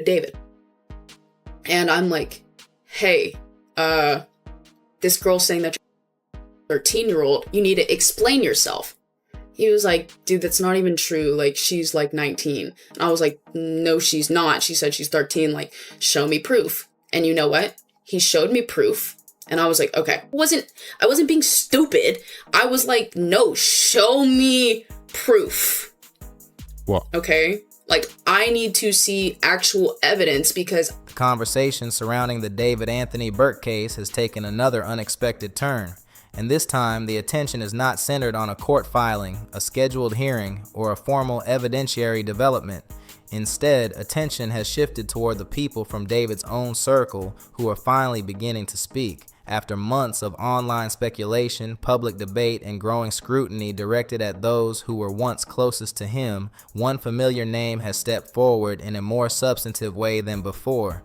David. And I'm like, hey, this girl's saying that you're a 13-year-old, you need to explain yourself. He was like, dude, that's not even true. Like, she's like 19. And I was like, no, she's not. She said she's 13. Like, show me proof. And you know what? He showed me proof. And I was like, okay. I wasn't being stupid. I was like, no, show me proof. What? Okay? Like, I need to see actual evidence because... The conversation surrounding the David Anthony Burke case has taken another unexpected turn. And this time, the attention is not centered on a court filing, a scheduled hearing, or a formal evidentiary development. Instead, attention has shifted toward the people from David's own circle who are finally beginning to speak. After months of online speculation, public debate, and growing scrutiny directed at those who were once closest to him, one familiar name has stepped forward in a more substantive way than before.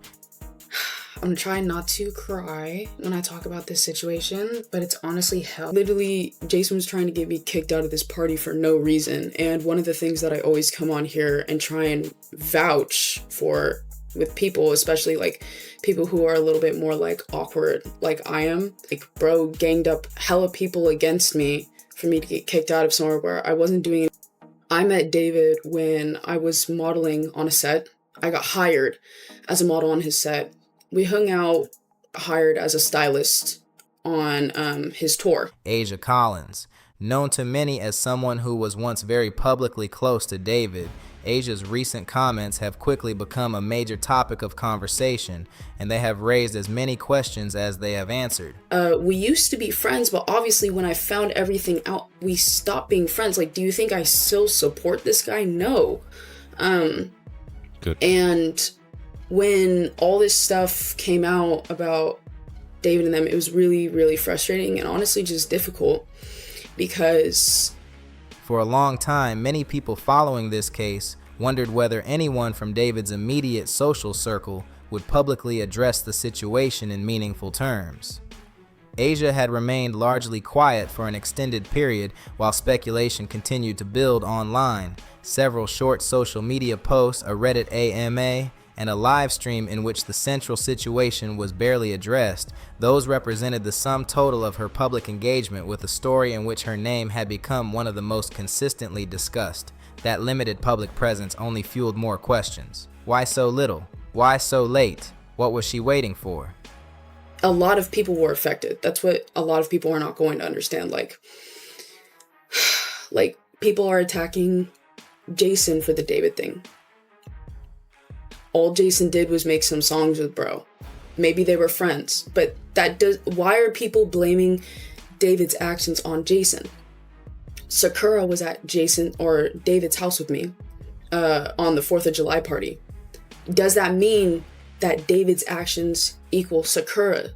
I'm trying not to cry when I talk about this situation, but it's honestly hell. Literally, Jason was trying to get me kicked out of this party for no reason. And one of the things that I always come on here and try and vouch for with people, especially like people who are a little bit more like awkward like I am. Like, bro ganged up hella people against me for me to get kicked out of somewhere where I wasn't doing it. I met David when I was modeling on a set. I got hired as a model on his set. We hung out, hired as a stylist on his tour. Asia Collins, known to many as someone who was once very publicly close to David, Asia's recent comments have quickly become a major topic of conversation, and they have raised as many questions as they have answered. We used to be friends, but obviously when I found everything out, we stopped being friends. Like, do you think I still support this guy? No. Good. And when all this stuff came out about David and them, it was really, really frustrating and honestly just difficult because... For a long time, many people following this case wondered whether anyone from David's immediate social circle would publicly address the situation in meaningful terms. Asia had remained largely quiet for an extended period while speculation continued to build online. Several short social media posts, a Reddit AMA, and a live stream in which the central situation was barely addressed, those represented the sum total of her public engagement with a story in which her name had become one of the most consistently discussed. That limited public presence only fueled more questions. Why so little? Why so late? What was she waiting for? A lot of people were affected. That's what a lot of people are not going to understand. Like people are attacking Jason for the David thing. All Jason did was make some songs with bro. Maybe they were friends, but why are people blaming David's actions on Jason? Sakura was at Jason or David's house with me on the 4th of July party. Does that mean that David's actions equal Sakura?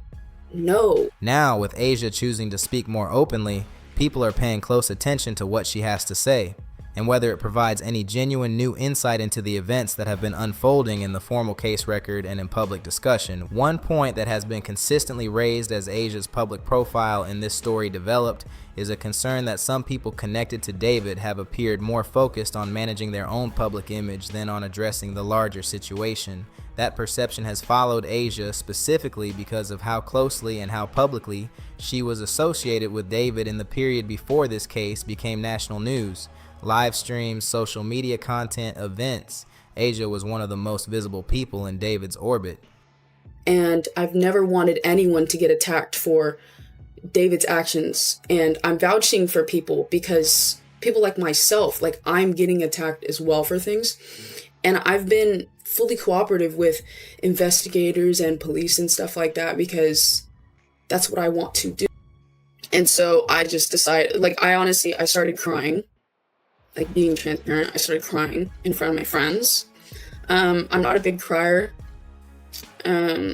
No. Now, with Asia choosing to speak more openly, people are paying close attention to what she has to say, and whether it provides any genuine new insight into the events that have been unfolding in the formal case record and in public discussion. One point that has been consistently raised as Asia's public profile in this story developed is a concern that some people connected to David have appeared more focused on managing their own public image than on addressing the larger situation. That perception has followed Asia specifically because of how closely and how publicly she was associated with David in the period before this case became national news. Live streams, social media content, events. Asia was one of the most visible people in David's orbit. And I've never wanted anyone to get attacked for David's actions. And I'm vouching for people because people like myself, like I'm getting attacked as well for things. And I've been fully cooperative with investigators and police and stuff like that because that's what I want to do. And so I just decided, I started crying. Like, being transparent, I started crying in front of my friends. I'm not a big crier, but,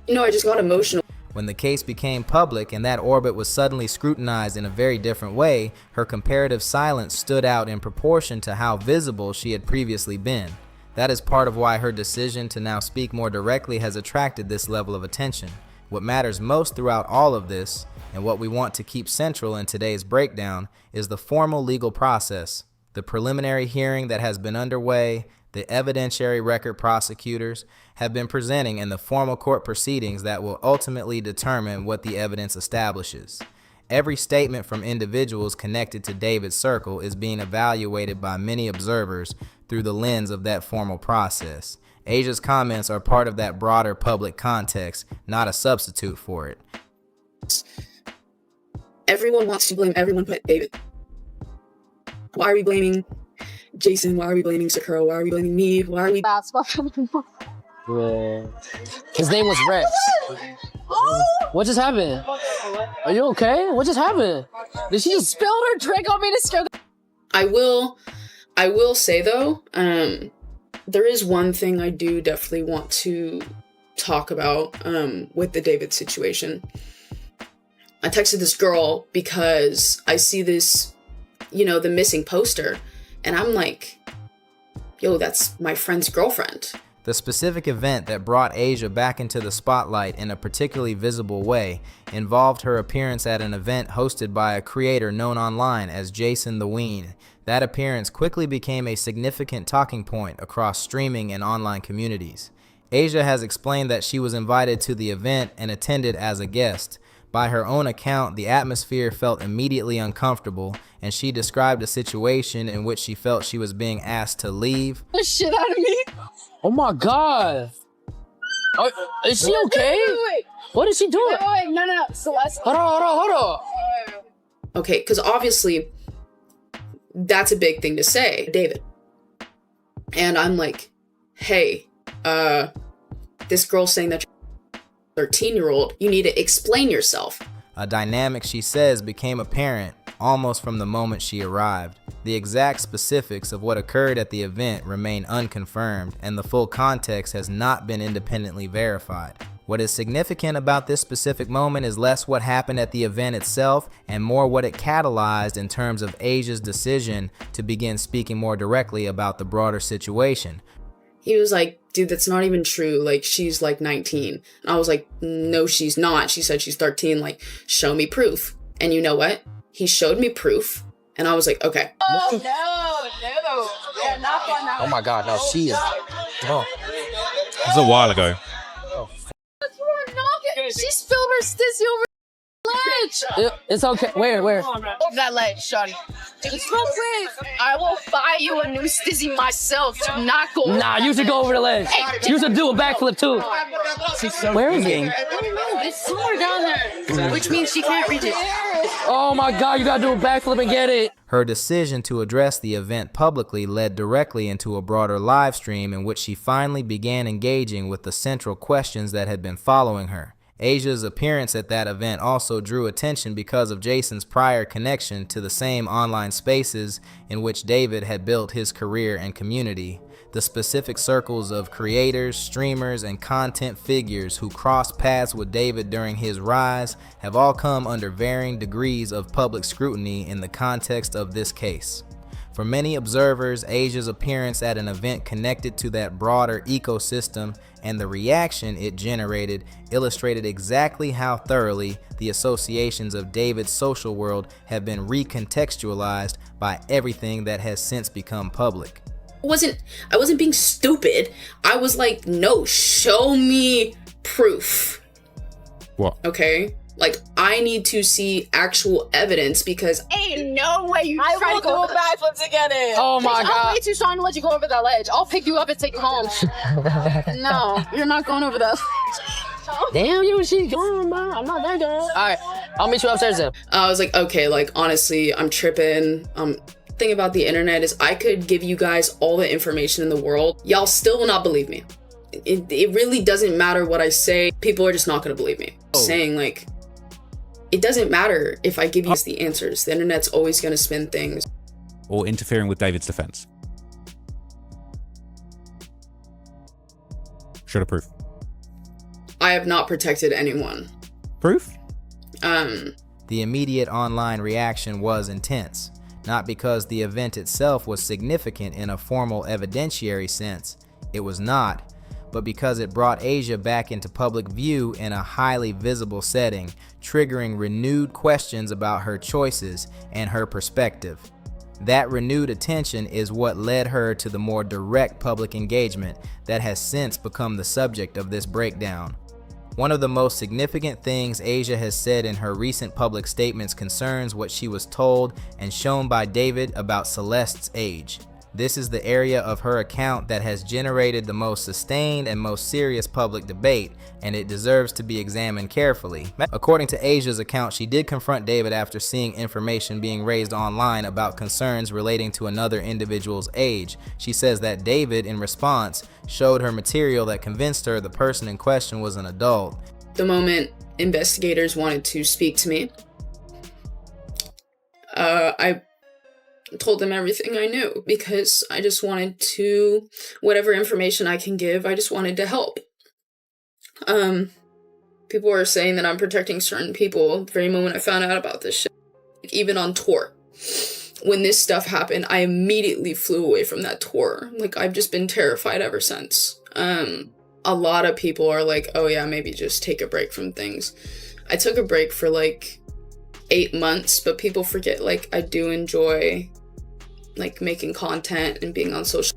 I just got emotional. When the case became public and that orbit was suddenly scrutinized in a very different way, her comparative silence stood out in proportion to how visible she had previously been. That is part of why her decision to now speak more directly has attracted this level of attention. What matters most throughout all of this, and what we want to keep central in today's breakdown, is the formal legal process, the preliminary hearing that has been underway, the evidentiary record prosecutors have been presenting in the formal court proceedings that will ultimately determine what the evidence establishes. Every statement from individuals connected to David's circle is being evaluated by many observers through the lens of that formal process. Asia's comments are part of that broader public context, not a substitute for it. Everyone wants to blame everyone but David. Why are we blaming Jason? Why are we blaming Sakura? Why are we blaming me? Why are we... His name was Rex. What just happened? Are you okay? What just happened? Did she just spill her drink on me to scare the... I will say though, there is one thing I do definitely want to talk about with the David situation. I texted this girl because I see this, the missing poster, and I'm like, yo, that's my friend's girlfriend. The specific event that brought Asia back into the spotlight in a particularly visible way involved her appearance at an event hosted by a creator known online as Jason the Ween. That appearance quickly became a significant talking point across streaming and online communities. Asia has explained that she was invited to the event and attended as a guest. By her own account, the atmosphere felt immediately uncomfortable, and she described a situation in which she felt she was being asked to leave. The shit out of me. Oh my God. Is she okay? Wait. What is she doing? Wait, no. Celeste. Hold on. Okay, because obviously that's a big thing to say, David. And I'm like, hey, this girl's saying that you're a 13-year-old, you need to explain yourself. A dynamic, she says, became apparent almost from the moment she arrived. The exact specifics of what occurred at the event remain unconfirmed, and the full context has not been independently verified. What is significant about this specific moment is less what happened at the event itself and more what it catalyzed in terms of Asia's decision to begin speaking more directly about the broader situation. He was like, dude, that's not even true. Like, she's like 19. And I was like, no, she's not. She said she's 13. Like, show me proof. And you know what? He showed me proof. And I was like, okay. Oh, no. Yeah, not fun now. Oh my God, no, she is. Oh. It was a while ago. She spilled her stizzy over the ledge. It's okay. Where? Over that ledge, shawty. Just real quick. I will buy you a new stizzy myself. Do not go. Nah, you should go over the ledge. You should do a backflip too. Where is it? It's somewhere down there, which means she can't reach it. Oh my God, you gotta do a backflip and get it. Her decision to address the event publicly led directly into a broader live stream in which she finally began engaging with the central questions that had been following her. Asia's appearance at that event also drew attention because of Jason's prior connection to the same online spaces in which David had built his career and community. The specific circles of creators, streamers, and content figures who crossed paths with David during his rise have all come under varying degrees of public scrutiny in the context of this case. For many observers, Asia's appearance at an event connected to that broader ecosystem and the reaction it generated illustrated exactly how thoroughly the associations of David's social world have been recontextualized by everything that has since become public. I wasn't being stupid. I was like, no, show me proof. What? Okay? Like, I need to see actual evidence because Ain't no way you try to go over that. backflip to get it. Oh my I'm God. way too strong to let you go over that ledge. I'll pick you up and take you home. No, you're not going over that. Damn, she's going, bro. I'm not that girl. All right, I'll meet you upstairs then. I was like, okay, like, honestly, I'm tripping. Thing about the internet is I could give you guys all the information in the world. Y'all still will not believe me. It really doesn't matter what I say. People are just not going to believe me. Saying, like, it doesn't matter if I give you the answers. The internet's always going to spin things. Or interfering with David's defense. Show the proof. I have not protected anyone. Proof? The immediate online reaction was intense, not because the event itself was significant in a formal evidentiary sense. It was not, but because it brought Asia back into public view in a highly visible setting, triggering renewed questions about her choices and her perspective. That renewed attention is what led her to the more direct public engagement that has since become the subject of this breakdown. One of the most significant things Asia has said in her recent public statements concerns what she was told and shown by David about Celeste's age. This is the area of her account that has generated the most sustained and most serious public debate, and it deserves to be examined carefully. According to Asia's account, she did confront David after seeing information being raised online about concerns relating to another individual's age. She says that David, in response, showed her material that convinced her the person in question was an adult. The moment investigators wanted to speak to me, I told them everything I knew because I just wanted to, whatever information I can give, I just wanted to help. People were saying that I'm protecting certain people the very moment I found out about this shit. Even on tour. When this stuff happened, I immediately flew away from that tour. Like, I've just been terrified ever since. A lot of people are like, oh yeah, maybe just take a break from things. I took a break for like 8 months, but people forget, like, I do enjoy like making content and being on social.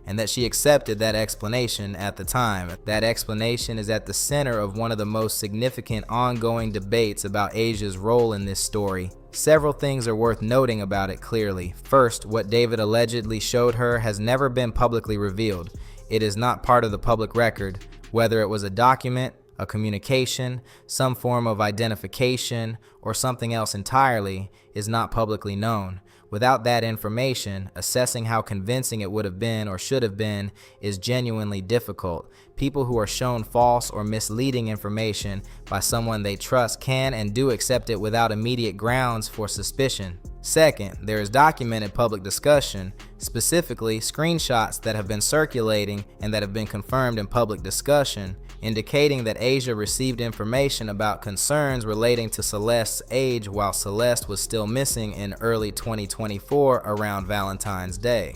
And that she accepted that explanation at the time. That explanation is at the center of one of the most significant ongoing debates about Asia's role in this story. Several things are worth noting about it clearly. First, what David allegedly showed her has never been publicly revealed. It is not part of the public record, whether it was a document, a communication, some form of identification, or something else entirely, is not publicly known. Without that information, assessing how convincing it would have been or should have been is genuinely difficult. People who are shown false or misleading information by someone they trust can and do accept it without immediate grounds for suspicion. Second, there is documented public discussion, specifically screenshots that have been circulating and that have been confirmed in public discussion, indicating that Asia received information about concerns relating to Celeste's age while Celeste was still missing in early 2024 around Valentine's Day.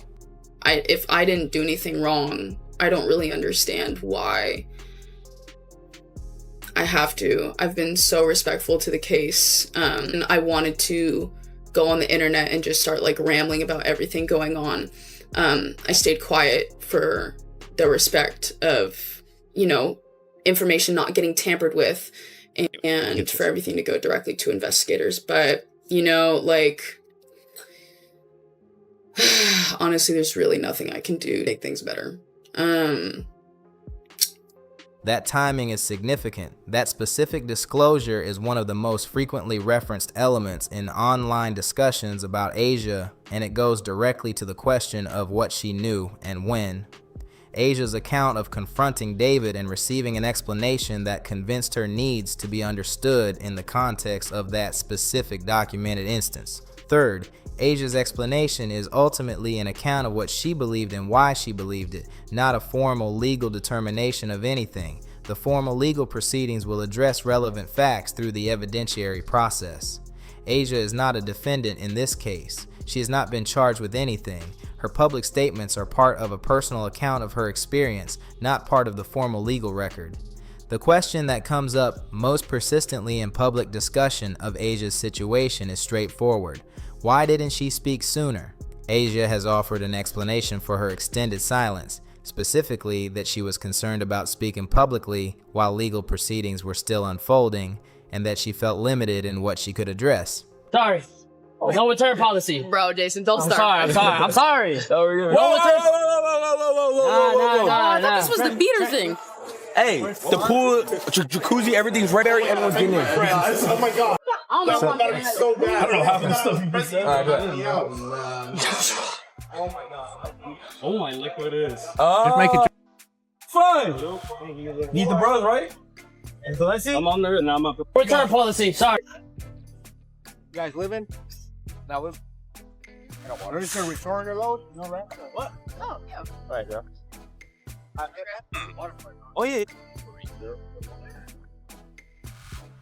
If I didn't do anything wrong, I don't really understand why I have to. I've been so respectful to the case, and I wanted to go on the internet and just start like rambling about everything going on. I stayed quiet for the respect of, you know, information not getting tampered with and for everything to go directly to investigators. But, you know, like, honestly, there's really nothing I can do to make things better. That timing is significant. That specific disclosure is one of the most frequently referenced elements in online discussions about Asia, and it goes directly to the question of what she knew and when. Asia's account of confronting David and receiving an explanation that convinced her needs to be understood in the context of that specific documented instance. Third, Asia's explanation is ultimately an account of what she believed and why she believed it, not a formal legal determination of anything. The formal legal proceedings will address relevant facts through the evidentiary process. Asia is not a defendant in this case. She has not been charged with anything. Her public statements are part of a personal account of her experience, not part of the formal legal record. The question that comes up most persistently in public discussion of Asia's situation is straightforward. Why didn't she speak sooner? Asia has offered an explanation for her extended silence, specifically that she was concerned about speaking publicly while legal proceedings were still unfolding, and that she felt limited in what she could address. Sorry. No return policy. Bro, Jason, don't I'm start. sorry. I'm sorry. No return. I thought this was the beater thing. Hey, the pool, jacuzzi, everything's right there. Everyone's getting in. Oh my god. I don't know what So bad. I don't know half of the stuff you just said. Oh my god. Oh my, look what it is. Just make it. Fine. Need the bros, right? I'm on there and I'm up. Return policy. Sorry. You guys living? Now live. I got water. Just gonna return your load? You know that? What? Oh, yeah. Right, yeah. Oh yeah.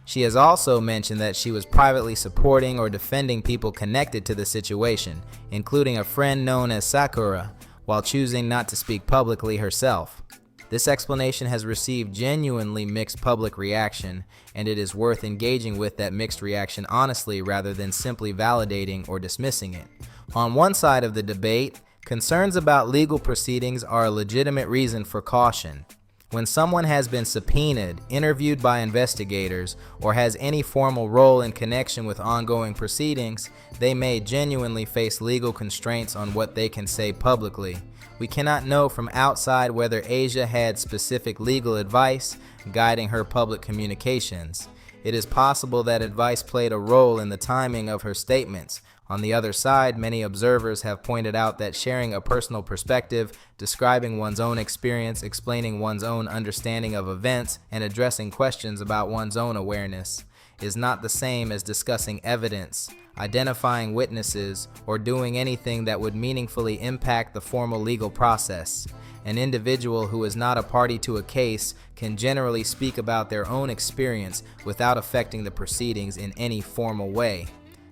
She has also mentioned that she was privately supporting or defending people connected to the situation, including a friend known as Sakura, while choosing not to speak publicly herself. This explanation has received genuinely mixed public reaction, and it is worth engaging with that mixed reaction honestly rather than simply validating or dismissing it. On one side of the debate, concerns about legal proceedings are a legitimate reason for caution. When someone has been subpoenaed, interviewed by investigators, or has any formal role in connection with ongoing proceedings, they may genuinely face legal constraints on what they can say publicly. We cannot know from outside whether Asia had specific legal advice guiding her public communications. It is possible that advice played a role in the timing of her statements. On the other side, many observers have pointed out that sharing a personal perspective, describing one's own experience, explaining one's own understanding of events, and addressing questions about one's own awareness is not the same as discussing evidence, identifying witnesses, or doing anything that would meaningfully impact the formal legal process. An individual who is not a party to a case can generally speak about their own experience without affecting the proceedings in any formal way.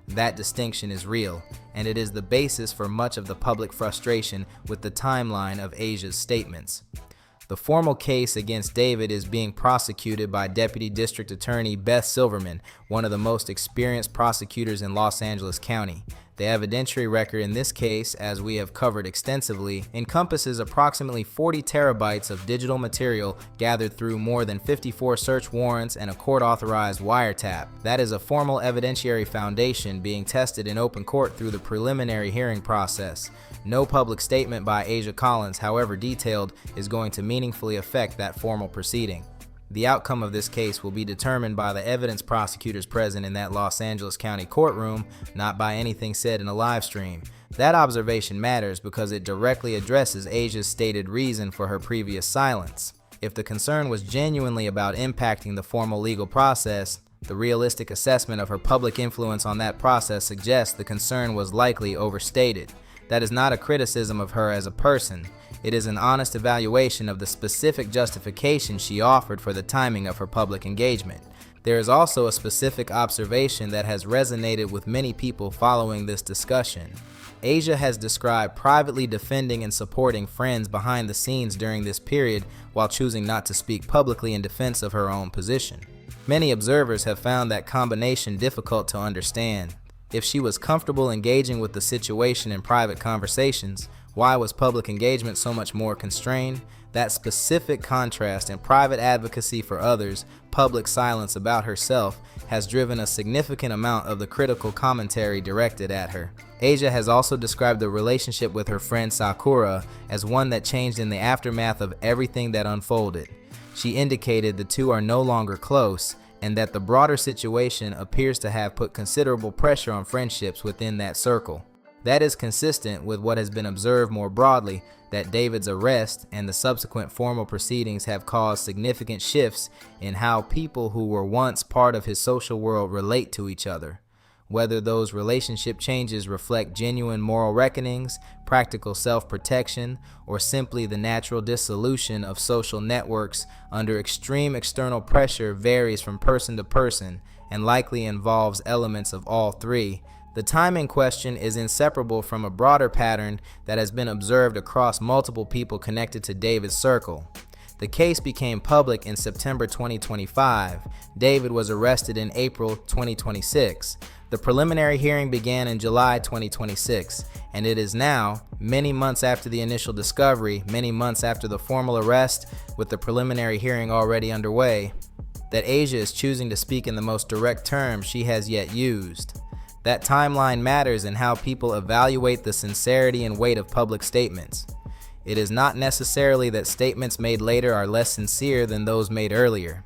That distinction is real, and it is the basis for much of the public frustration with the timeline of Asia's statements. The formal case against David is being prosecuted by Deputy District Attorney Beth Silverman, one of the most experienced prosecutors in Los Angeles County. The evidentiary record in this case, as we have covered extensively, encompasses approximately 40 terabytes of digital material gathered through more than 54 search warrants and a court-authorized wiretap. That is a formal evidentiary foundation being tested in open court through the preliminary hearing process. No public statement by Asia Collins, however detailed, is going to meaningfully affect that formal proceeding. The outcome of this case will be determined by the evidence prosecutors present in that Los Angeles County courtroom, not by anything said in a live stream. That observation matters because it directly addresses Asia's stated reason for her previous silence. If the concern was genuinely about impacting the formal legal process, the realistic assessment of her public influence on that process suggests the concern was likely overstated. That is not a criticism of her as a person. It is an honest evaluation of the specific justification she offered for the timing of her public engagement. There is also a specific observation that has resonated with many people following this discussion. Asia has described privately defending and supporting friends behind the scenes during this period while choosing not to speak publicly in defense of her own position. Many observers have found that combination difficult to understand. If she was comfortable engaging with the situation in private conversations, why was public engagement so much more constrained? That specific contrast in private advocacy for others, public silence about herself, has driven a significant amount of the critical commentary directed at her. Asia has also described the relationship with her friend Sakura as one that changed in the aftermath of everything that unfolded. She indicated the two are no longer close, and that the broader situation appears to have put considerable pressure on friendships within that circle. That is consistent with what has been observed more broadly, that David's arrest and the subsequent formal proceedings have caused significant shifts in how people who were once part of his social world relate to each other. Whether those relationship changes reflect genuine moral reckonings, practical self-protection, or simply the natural dissolution of social networks under extreme external pressure varies from person to person and likely involves elements of all three. The timing question is inseparable from a broader pattern that has been observed across multiple people connected to David's circle. The case became public in September 2025. David was arrested in April 2026. The preliminary hearing began in July 2026, and it is now, many months after the initial discovery, many months after the formal arrest, with the preliminary hearing already underway, that Asia is choosing to speak in the most direct terms she has yet used. That timeline matters in how people evaluate the sincerity and weight of public statements. It is not necessarily that statements made later are less sincere than those made earlier.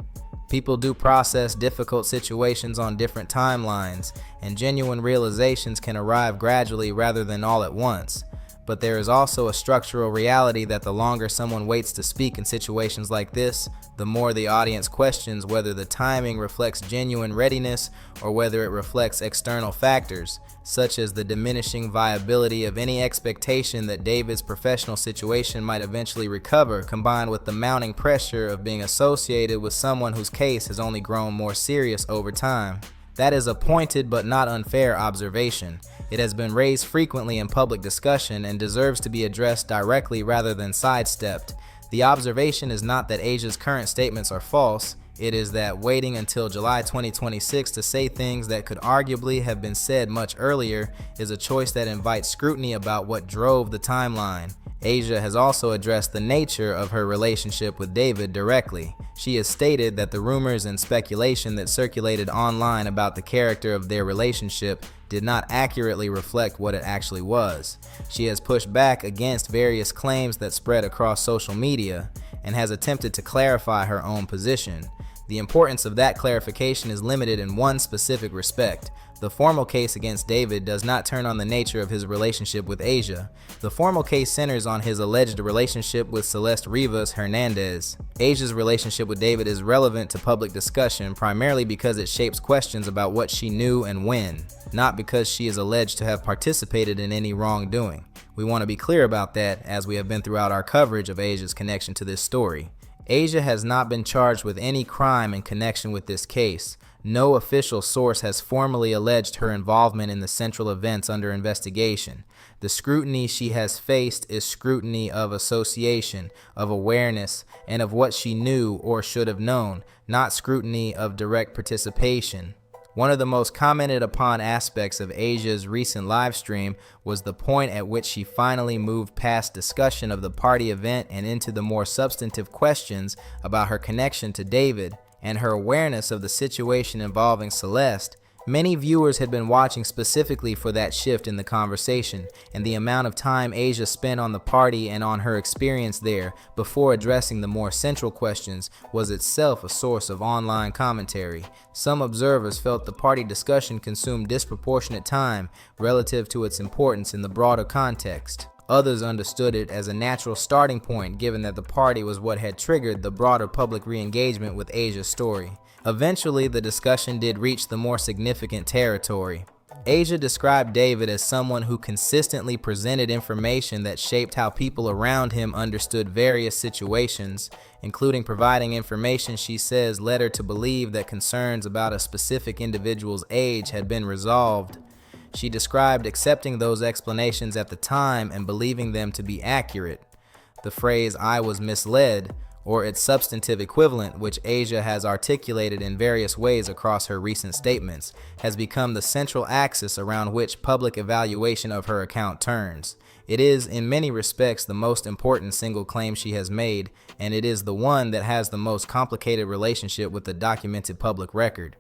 People do process difficult situations on different timelines, and genuine realizations can arrive gradually rather than all at once. But there is also a structural reality that the longer someone waits to speak in situations like this, the more the audience questions whether the timing reflects genuine readiness or whether it reflects external factors, such as the diminishing viability of any expectation that David's professional situation might eventually recover, combined with the mounting pressure of being associated with someone whose case has only grown more serious over time. That is a pointed but not unfair observation. It has been raised frequently in public discussion and deserves to be addressed directly rather than sidestepped. The observation is not that Asia's current statements are false, it is that waiting until July 2026 to say things that could arguably have been said much earlier is a choice that invites scrutiny about what drove the timeline. Asia has also addressed the nature of her relationship with David directly. She has stated that the rumors and speculation that circulated online about the character of their relationship did not accurately reflect what it actually was. She has pushed back against various claims that spread across social media and has attempted to clarify her own position. The importance of that clarification is limited in one specific respect. The formal case against David does not turn on the nature of his relationship with Asia. The formal case centers on his alleged relationship with Celeste Rivas Hernandez. Asia's relationship with David is relevant to public discussion primarily because it shapes questions about what she knew and when, not because she is alleged to have participated in any wrongdoing. We want to be clear about that, as we have been throughout our coverage of Asia's connection to this story. Asia has not been charged with any crime in connection with this case. No official source has formally alleged her involvement in the central events under investigation. The scrutiny she has faced is scrutiny of association, of awareness, and of what she knew or should have known, not scrutiny of direct participation. One of the most commented upon aspects of Asia's recent live stream was the point at which she finally moved past discussion of the party event and into the more substantive questions about her connection to David and her awareness of the situation involving Celeste. Many viewers had been watching specifically for that shift in the conversation, and the amount of time Asia spent on the party and on her experience there before addressing the more central questions was itself a source of online commentary. Some observers felt the party discussion consumed disproportionate time relative to its importance in the broader context. Others understood it as a natural starting point given that the party was what had triggered the broader public re-engagement with Asia's story. Eventually, the discussion did reach the more significant territory. Asia described David as someone who consistently presented information that shaped how people around him understood various situations, including providing information she says led her to believe that concerns about a specific individual's age had been resolved. She described accepting those explanations at the time and believing them to be accurate. The phrase "I was misled," or its substantive equivalent, which Asia has articulated in various ways across her recent statements, has become the central axis around which public evaluation of her account turns. It is, in many respects, the most important single claim she has made, and it is the one that has the most complicated relationship with the documented public record.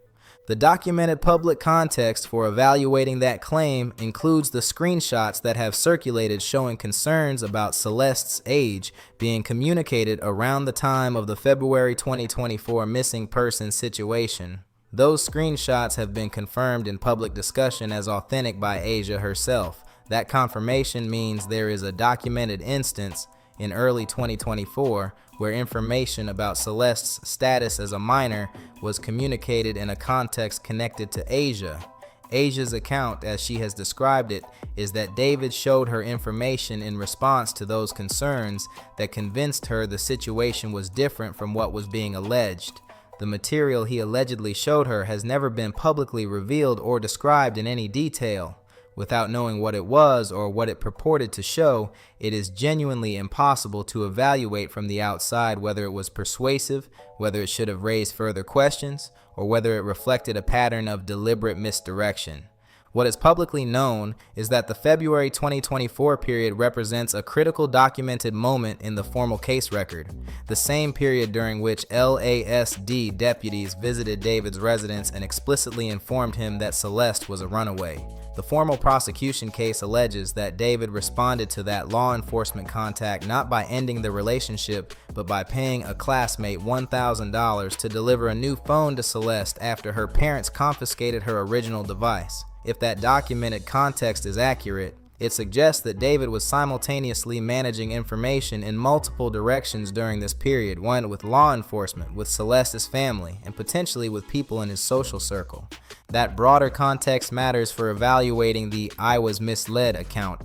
The documented public context for evaluating that claim includes the screenshots that have circulated showing concerns about Celeste's age being communicated around the time of the February 2024 missing person situation. Those screenshots have been confirmed in public discussion as authentic by Asia herself. That confirmation means there is a documented instance in early 2024 where information about Celeste's status as a minor was communicated in a context connected to Asia. Asia's account, as she has described it, is that David showed her information in response to those concerns that convinced her the situation was different from what was being alleged. The material he allegedly showed her has never been publicly revealed or described in any detail. Without knowing what it was or what it purported to show, it is genuinely impossible to evaluate from the outside whether it was persuasive, whether it should have raised further questions, or whether it reflected a pattern of deliberate misdirection. What is publicly known is that the February 2024 period represents a critical documented moment in the formal case record, the same period during which LASD deputies visited David's residence and explicitly informed him that Celeste was a runaway. The formal prosecution case alleges that David responded to that law enforcement contact not by ending the relationship, but by paying a classmate $1,000 to deliver a new phone to Celeste after her parents confiscated her original device. If that documented context is accurate, it suggests that David was simultaneously managing information in multiple directions during this period, one with law enforcement, with Celeste's family, and potentially with people in his social circle. That broader context matters for evaluating the "I was misled" account.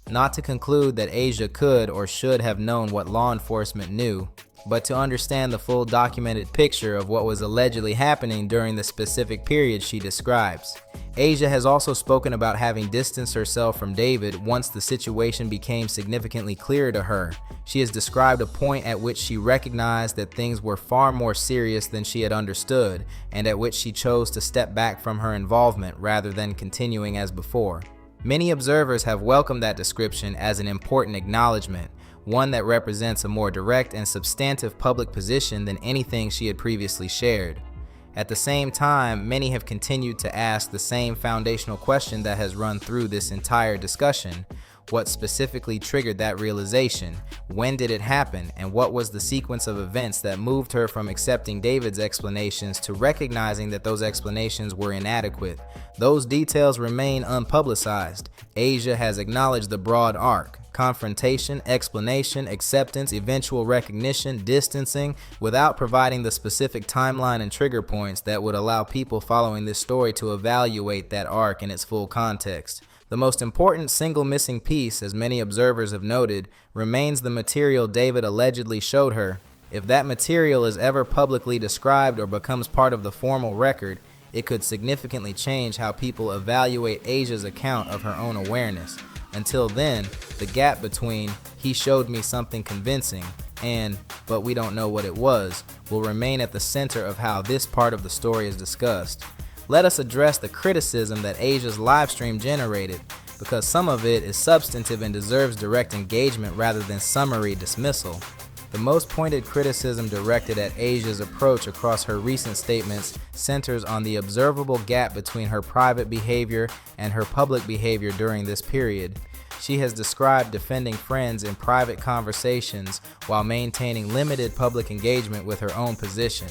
Not to conclude that Asia could or should have known what law enforcement knew, but to understand the full documented picture of what was allegedly happening during the specific period she describes. Asia has also spoken about having distanced herself from David once the situation became significantly clearer to her. She has described a point at which she recognized that things were far more serious than she had understood, and at which she chose to step back from her involvement rather than continuing as before. Many observers have welcomed that description as an important acknowledgement, one that represents a more direct and substantive public position than anything she had previously shared. At the same time, many have continued to ask the same foundational question that has run through this entire discussion. What specifically triggered that realization? When did it happen? And what was the sequence of events that moved her from accepting David's explanations to recognizing that those explanations were inadequate? Those details remain unpublicized. Asia has acknowledged the broad arc: confrontation, explanation, acceptance, eventual recognition, distancing, without providing the specific timeline and trigger points that would allow people following this story to evaluate that arc in its full context. The most important single missing piece, as many observers have noted, remains the material David allegedly showed her. If that material is ever publicly described or becomes part of the formal record, it could significantly change how people evaluate Asia's account of her own awareness. Until then, the gap between "he showed me something convincing" and "but we don't know what it was" will remain at the center of how this part of the story is discussed. Let us address the criticism that Asia's livestream generated, because some of it is substantive and deserves direct engagement rather than summary dismissal. The most pointed criticism directed at Asia's approach across her recent statements centers on the observable gap between her private behavior and her public behavior during this period. She has described defending friends in private conversations while maintaining limited public engagement with her own position.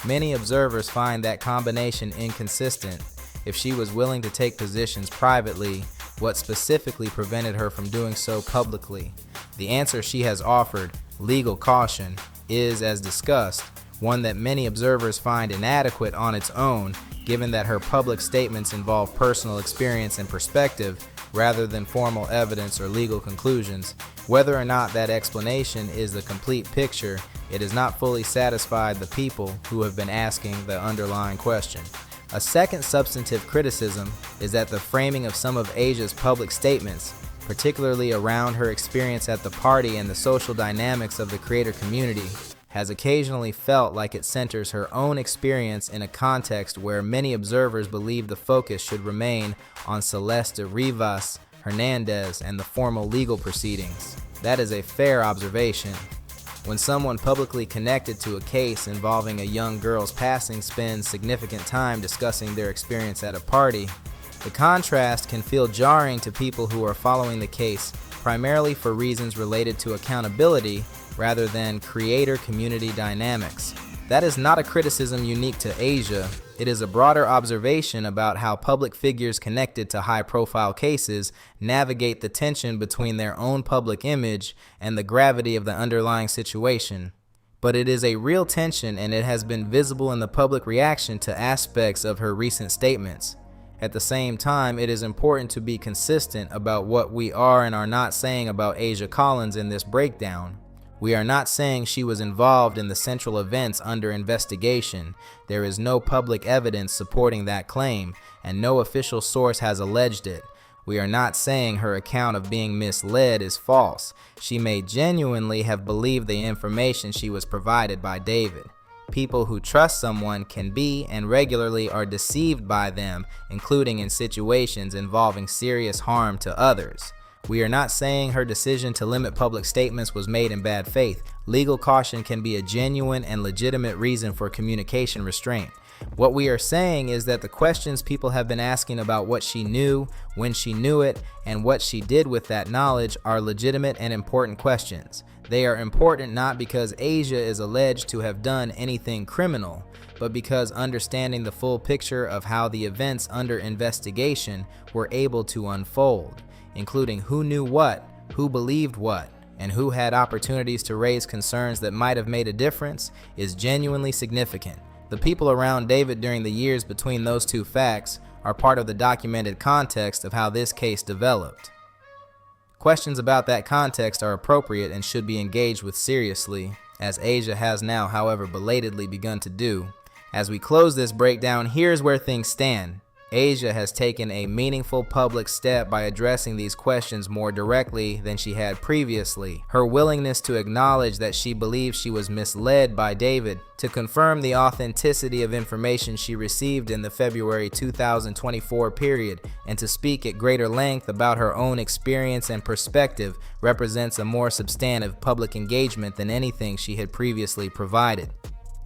Many observers find that combination inconsistent. If she was willing to take positions privately, what specifically prevented her from doing so publicly? The answer she has offered, legal caution, is, as discussed, one that many observers find inadequate on its own, given that her public statements involve personal experience and perspective rather than formal evidence or legal conclusions. Whether or not that explanation is the complete picture, it has not fully satisfied the people who have been asking the underlying question. A second substantive criticism is that the framing of some of Asia's public statements, particularly around her experience at the party and the social dynamics of the creator community, has occasionally felt like it centers her own experience in a context where many observers believe the focus should remain on Celeste Rivas Hernandez and the formal legal proceedings. That is a fair observation. When someone publicly connected to a case involving a young girl's passing spends significant time discussing their experience at a party, the contrast can feel jarring to people who are following the case primarily for reasons related to accountability rather than creator-community dynamics. That is not a criticism unique to Asia. It is a broader observation about how public figures connected to high-profile cases navigate the tension between their own public image and the gravity of the underlying situation. But it is a real tension, and it has been visible in the public reaction to aspects of her recent statements. At the same time, it is important to be consistent about what we are and are not saying about Asia Collins in this breakdown. We are not saying she was involved in the central events under investigation. There is no public evidence supporting that claim, and no official source has alleged it. We are not saying her account of being misled is false. She may genuinely have believed the information she was provided by David. People who trust someone can be and regularly are deceived by them, including in situations involving serious harm to others. We are not saying her decision to limit public statements was made in bad faith. Legal caution can be a genuine and legitimate reason for communication restraint. What we are saying is that the questions people have been asking about what she knew, when she knew it, and what she did with that knowledge are legitimate and important questions. They are important not because Asia is alleged to have done anything criminal, but because understanding the full picture of how the events under investigation were able to unfold, including who knew what, who believed what, and who had opportunities to raise concerns that might have made a difference, is genuinely significant. The people around David during the years between those two facts are part of the documented context of how this case developed. Questions about that context are appropriate and should be engaged with seriously, as Asia has now, however, belatedly begun to do. As we close this breakdown, here's where things stand. Asia has taken a meaningful public step by addressing these questions more directly than she had previously. Her willingness to acknowledge that she believes she was misled by David, to confirm the authenticity of information she received in the February 2024 period, and to speak at greater length about her own experience and perspective represents a more substantive public engagement than anything she had previously provided.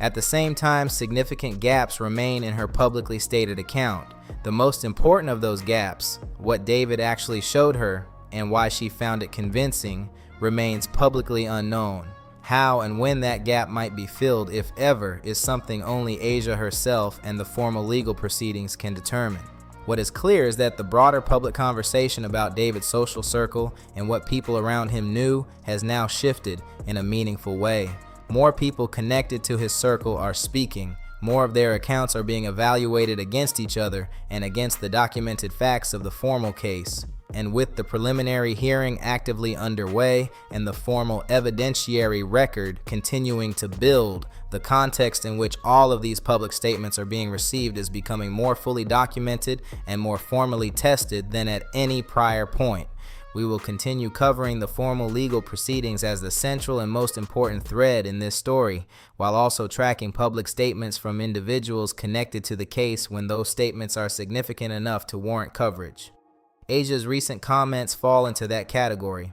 At the same time, significant gaps remain in her publicly stated account. The most important of those gaps, what David actually showed her and why she found it convincing, remains publicly unknown. How and when that gap might be filled, if ever, is something only Asia herself and the formal legal proceedings can determine. What is clear is that the broader public conversation about David's social circle and what people around him knew has now shifted in a meaningful way. More people connected to his circle are speaking. More of their accounts are being evaluated against each other and against the documented facts of the formal case. And with the preliminary hearing actively underway and the formal evidentiary record continuing to build, the context in which all of these public statements are being received is becoming more fully documented and more formally tested than at any prior point. We will continue covering the formal legal proceedings as the central and most important thread in this story, while also tracking public statements from individuals connected to the case when those statements are significant enough to warrant coverage. Asia's recent comments fall into that category.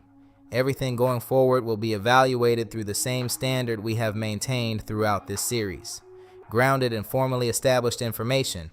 Everything going forward will be evaluated through the same standard we have maintained throughout this series. Grounded in formally established information,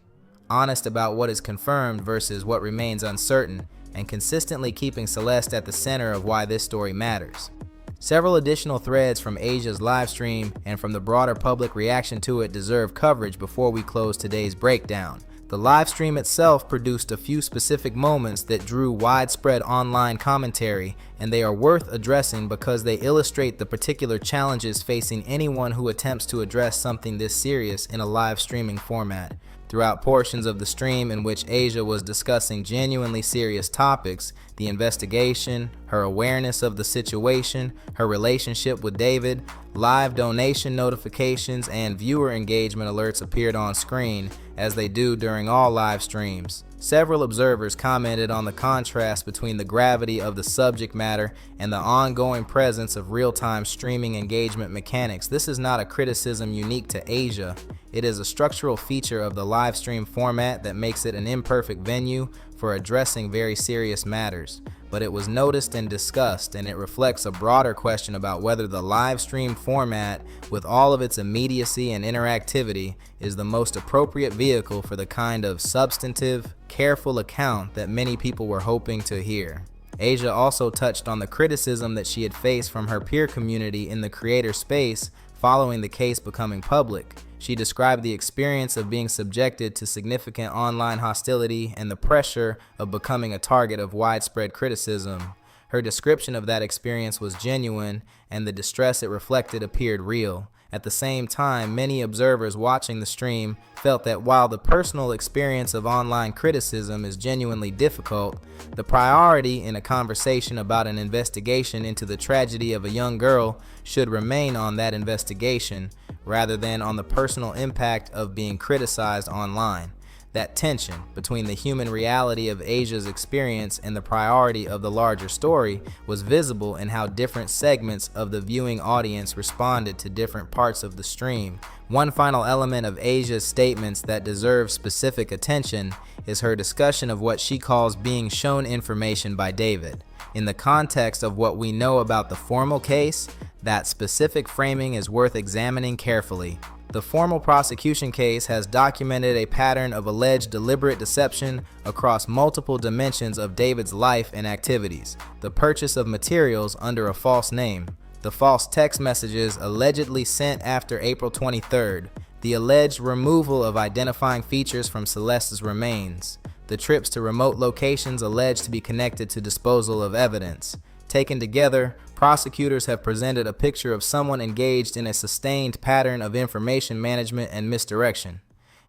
honest about what is confirmed versus what remains uncertain, and consistently keeping Celeste at the center of why this story matters. Several additional threads from Asia's live stream and from the broader public reaction to it deserve coverage before we close today's breakdown. The live stream itself produced a few specific moments that drew widespread online commentary, and they are worth addressing because they illustrate the particular challenges facing anyone who attempts to address something this serious in a live streaming format. Throughout portions of the stream in which Asia was discussing genuinely serious topics, the investigation, her awareness of the situation, her relationship with David, live donation notifications, and viewer engagement alerts appeared on screen, as they do during all live streams. Several observers commented on the contrast between the gravity of the subject matter and the ongoing presence of real-time streaming engagement mechanics. This is not a criticism unique to Asia. It is a structural feature of the live stream format that makes it an imperfect venue for addressing very serious matters. But it was noticed and discussed, and it reflects a broader question about whether the live stream format, with all of its immediacy and interactivity, is the most appropriate vehicle for the kind of substantive, careful account that many people were hoping to hear. Asia also touched on the criticism that she had faced from her peer community in the creator space following the case becoming public. She described the experience of being subjected to significant online hostility and the pressure of becoming a target of widespread criticism. Her description of that experience was genuine, and the distress it reflected appeared real. At the same time, many observers watching the stream felt that while the personal experience of online criticism is genuinely difficult, the priority in a conversation about an investigation into the tragedy of a young girl should remain on that investigation, rather than on the personal impact of being criticized online. That tension between the human reality of Asia's experience and the priority of the larger story was visible in how different segments of the viewing audience responded to different parts of the stream. One final element of Asia's statements that deserves specific attention is her discussion of what she calls being shown information by David. In the context of what we know about the formal case, that specific framing is worth examining carefully. The formal prosecution case has documented a pattern of alleged deliberate deception across multiple dimensions of David's life and activities. The purchase of materials under a false name, the false text messages allegedly sent after April 23rd, the alleged removal of identifying features from Celeste's remains, the trips to remote locations alleged to be connected to disposal of evidence. Taken together, prosecutors have presented a picture of someone engaged in a sustained pattern of information management and misdirection.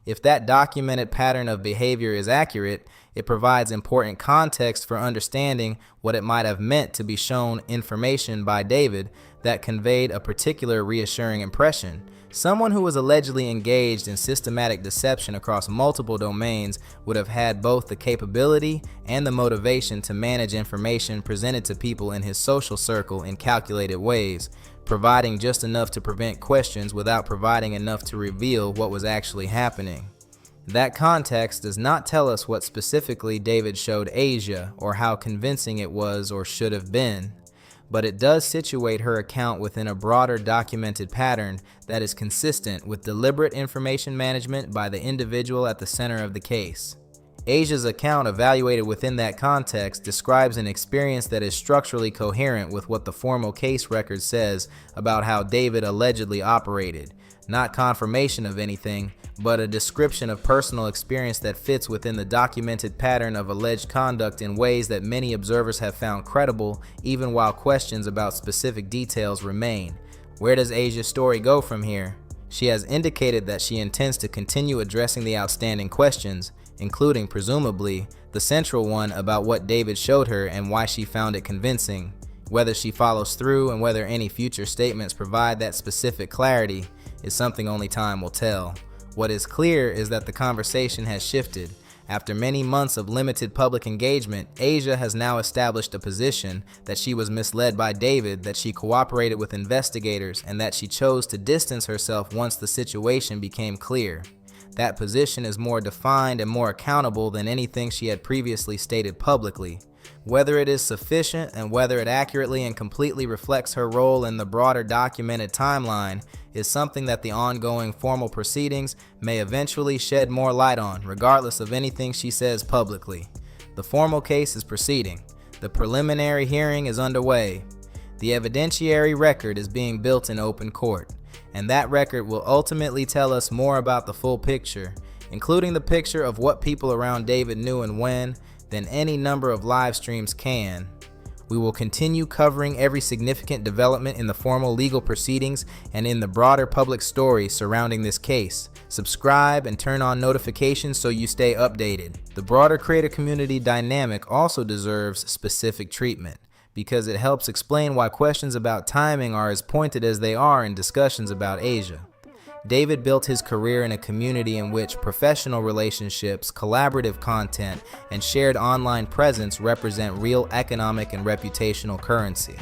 If that documented pattern of behavior is accurate, it provides important context for understanding what it might have meant to be shown information by David that conveyed a particular reassuring impression. Someone who was allegedly engaged in systematic deception across multiple domains would have had both the capability and the motivation to manage information presented to people in his social circle in calculated ways, providing just enough to prevent questions without providing enough to reveal what was actually happening. That context does not tell us what specifically David showed Asia or how convincing it was or should have been, but it does situate her account within a broader documented pattern that is consistent with deliberate information management by the individual at the center of the case. Asia's account, evaluated within that context, describes an experience that is structurally coherent with what the formal case record says about how David allegedly operated. Not confirmation of anything, but a description of personal experience that fits within the documented pattern of alleged conduct in ways that many observers have found credible, even while questions about specific details remain. Where does Asia's story go from here? She has indicated that she intends to continue addressing the outstanding questions, including, presumably, the central one about what David showed her and why she found it convincing. Whether she follows through and whether any future statements provide that specific clarity is something only time will tell. What is clear is that the conversation has shifted. After many months of limited public engagement, Asia has now established a position that she was misled by David, that she cooperated with investigators, and that she chose to distance herself once the situation became clear. That position is more defined and more accountable than anything she had previously stated publicly. Whether it is sufficient and whether it accurately and completely reflects her role in the broader documented timeline is something that the ongoing formal proceedings may eventually shed more light on, regardless of anything she says publicly. The formal case is proceeding. The preliminary hearing is underway. The evidentiary record is being built in open court, and that record will ultimately tell us more about the full picture, including the picture of what people around David knew and when, than any number of live streams can. We will continue covering every significant development in the formal legal proceedings and in the broader public story surrounding this case. Subscribe and turn on notifications so you stay updated. The broader creator community dynamic also deserves specific treatment, because it helps explain why questions about timing are as pointed as they are in discussions about Asia. David built his career in a community in which professional relationships, collaborative content, and shared online presence represent real economic and reputational currency.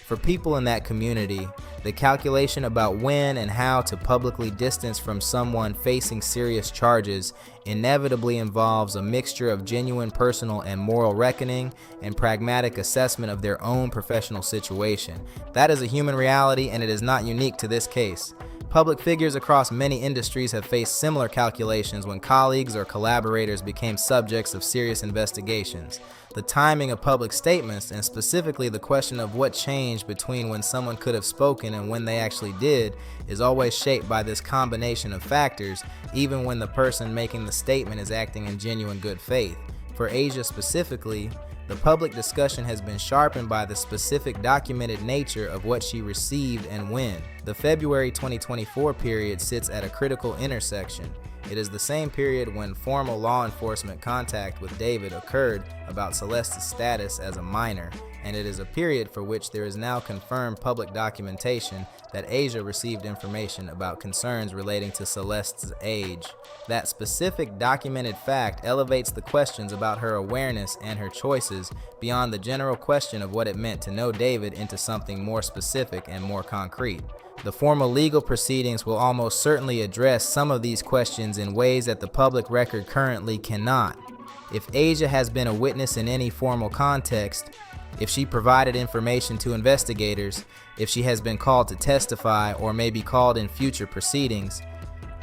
For people in that community, the calculation about when and how to publicly distance from someone facing serious charges inevitably involves a mixture of genuine personal and moral reckoning and pragmatic assessment of their own professional situation. That is a human reality, and it is not unique to this case. Public figures across many industries have faced similar calculations when colleagues or collaborators became subjects of serious investigations. The timing of public statements, and specifically the question of what changed between when someone could have spoken and when they actually did, is always shaped by this combination of factors, even when the person making the statement is acting in genuine good faith. For Asia specifically, the public discussion has been sharpened by the specific documented nature of what she received and when. The February 2024 period sits at a critical intersection. It is the same period when formal law enforcement contact with David occurred about Celeste's status as a minor, and it is a period for which there is now confirmed public documentation that Asia received information about concerns relating to Celeste's age. That specific documented fact elevates the questions about her awareness and her choices beyond the general question of what it meant to know David into something more specific and more concrete. The formal legal proceedings will almost certainly address some of these questions in ways that the public record currently cannot. If Asia has been a witness in any formal context, if she provided information to investigators, if she has been called to testify or may be called in future proceedings,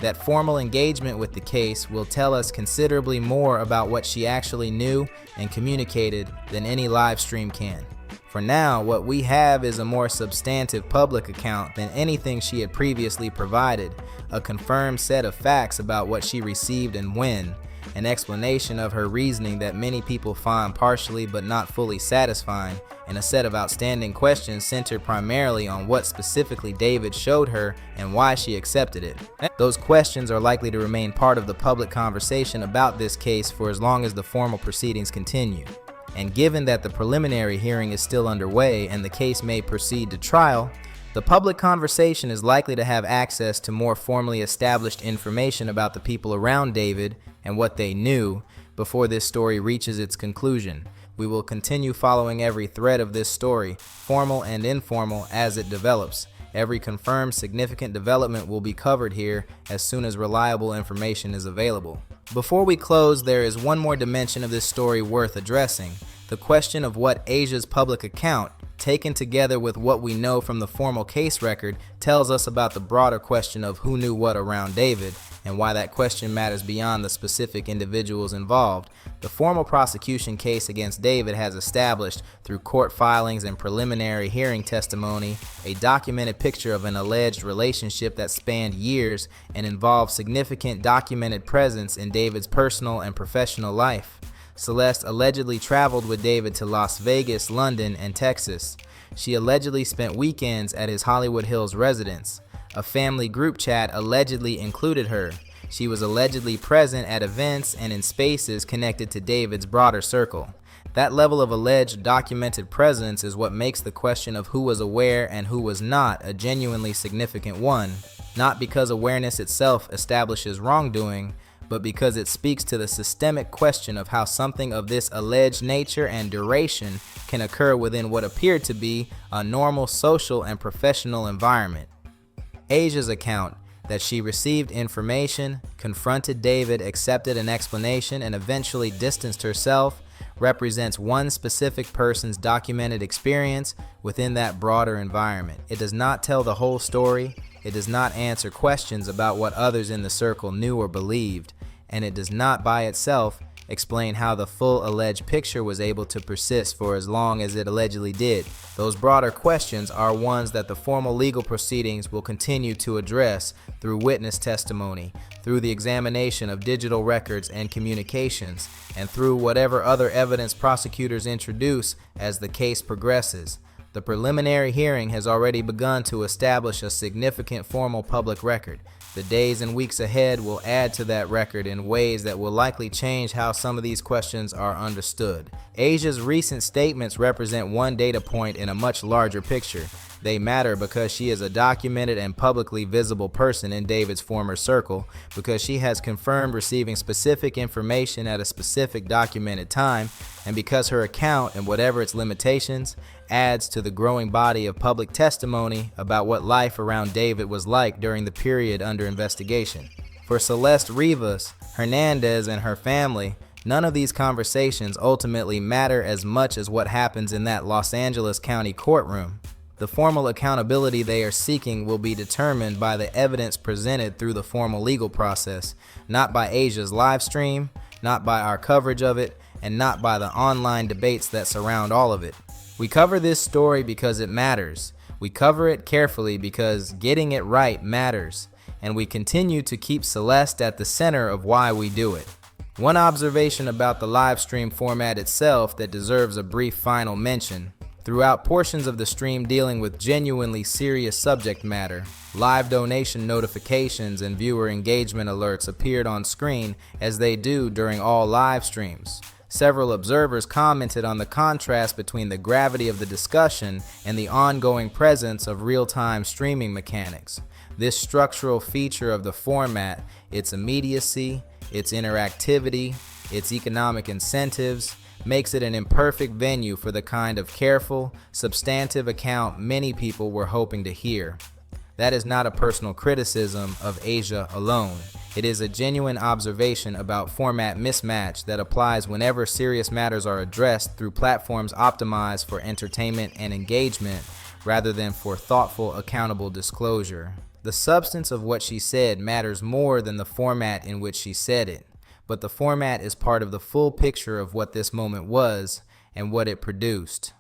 that formal engagement with the case will tell us considerably more about what she actually knew and communicated than any live stream can. For now, what we have is a more substantive public account than anything she had previously provided, a confirmed set of facts about what she received and when. an explanation of her reasoning that many people find partially but not fully satisfying, and a set of outstanding questions centered primarily on what specifically David showed her and why she accepted it. Those questions are likely to remain part of the public conversation about this case for as long as the formal proceedings continue. And given that the preliminary hearing is still underway and the case may proceed to trial, the public conversation is likely to have access to more formally established information about the people around David and what they knew before this story reaches its conclusion. We will continue following every thread of this story, formal and informal, as it develops. Every confirmed significant development will be covered here as soon as reliable information is available. Before we close, there is one more dimension of this story worth addressing: the question of what Asia's public account, taken together with what we know from the formal case record, tells us about the broader question of who knew what around David, and why that question matters beyond the specific individuals involved. The formal prosecution case against David has established, through court filings and preliminary hearing testimony, a documented picture of an alleged relationship that spanned years and involved significant documented presence in David's personal and professional life. Celeste allegedly traveled with David to Las Vegas, London, and Texas. She allegedly spent weekends at his Hollywood Hills residence. A family group chat allegedly included her. She was allegedly present at events and in spaces connected to David's broader circle. That level of alleged documented presence is what makes the question of who was aware and who was not a genuinely significant one, not because awareness itself establishes wrongdoing, but because it speaks to the systemic question of how something of this alleged nature and duration can occur within what appeared to be a normal social and professional environment. Asia's account, that she received information, confronted David, accepted an explanation, and eventually distanced herself, represents one specific person's documented experience within that broader environment. It does not tell the whole story, it does not answer questions about what others in the circle knew or believed, and it does not by itself explain how the full alleged picture was able to persist for as long as it allegedly did. Those broader questions are ones that the formal legal proceedings will continue to address through witness testimony, through the examination of digital records and communications, and through whatever other evidence prosecutors introduce as the case progresses. The preliminary hearing has already begun to establish a significant formal public record. The days and weeks ahead will add to that record in ways that will likely change how some of these questions are understood. Asia's recent statements represent one data point in a much larger picture. They matter because she is a documented and publicly visible person in David's former circle, because she has confirmed receiving specific information at a specific documented time, and because her account, and whatever its limitations, adds to the growing body of public testimony about what life around David was like during the period under investigation. For Celeste Rivas Hernandez and her family, none of these conversations ultimately matter as much as what happens in that Los Angeles County courtroom. The formal accountability they are seeking will be determined by the evidence presented through the formal legal process, not by Asia's live stream, not by our coverage of it, and not by the online debates that surround all of it. We cover this story because it matters. We cover it carefully because getting it right matters, and we continue to keep Celeste at the center of why we do it. One observation about the live stream format itself that deserves a brief final mention: throughout portions of the stream dealing with genuinely serious subject matter, live donation notifications and viewer engagement alerts appeared on screen as they do during all live streams. Several observers commented on the contrast between the gravity of the discussion and the ongoing presence of real-time streaming mechanics. This structural feature of the format, its immediacy, its interactivity, its economic incentives, makes it an imperfect venue for the kind of careful, substantive account many people were hoping to hear. That is not a personal criticism of Asia alone. It is a genuine observation about format mismatch that applies whenever serious matters are addressed through platforms optimized for entertainment and engagement rather than for thoughtful, accountable disclosure. The substance of what she said matters more than the format in which she said it, but the format is part of the full picture of what this moment was and what it produced.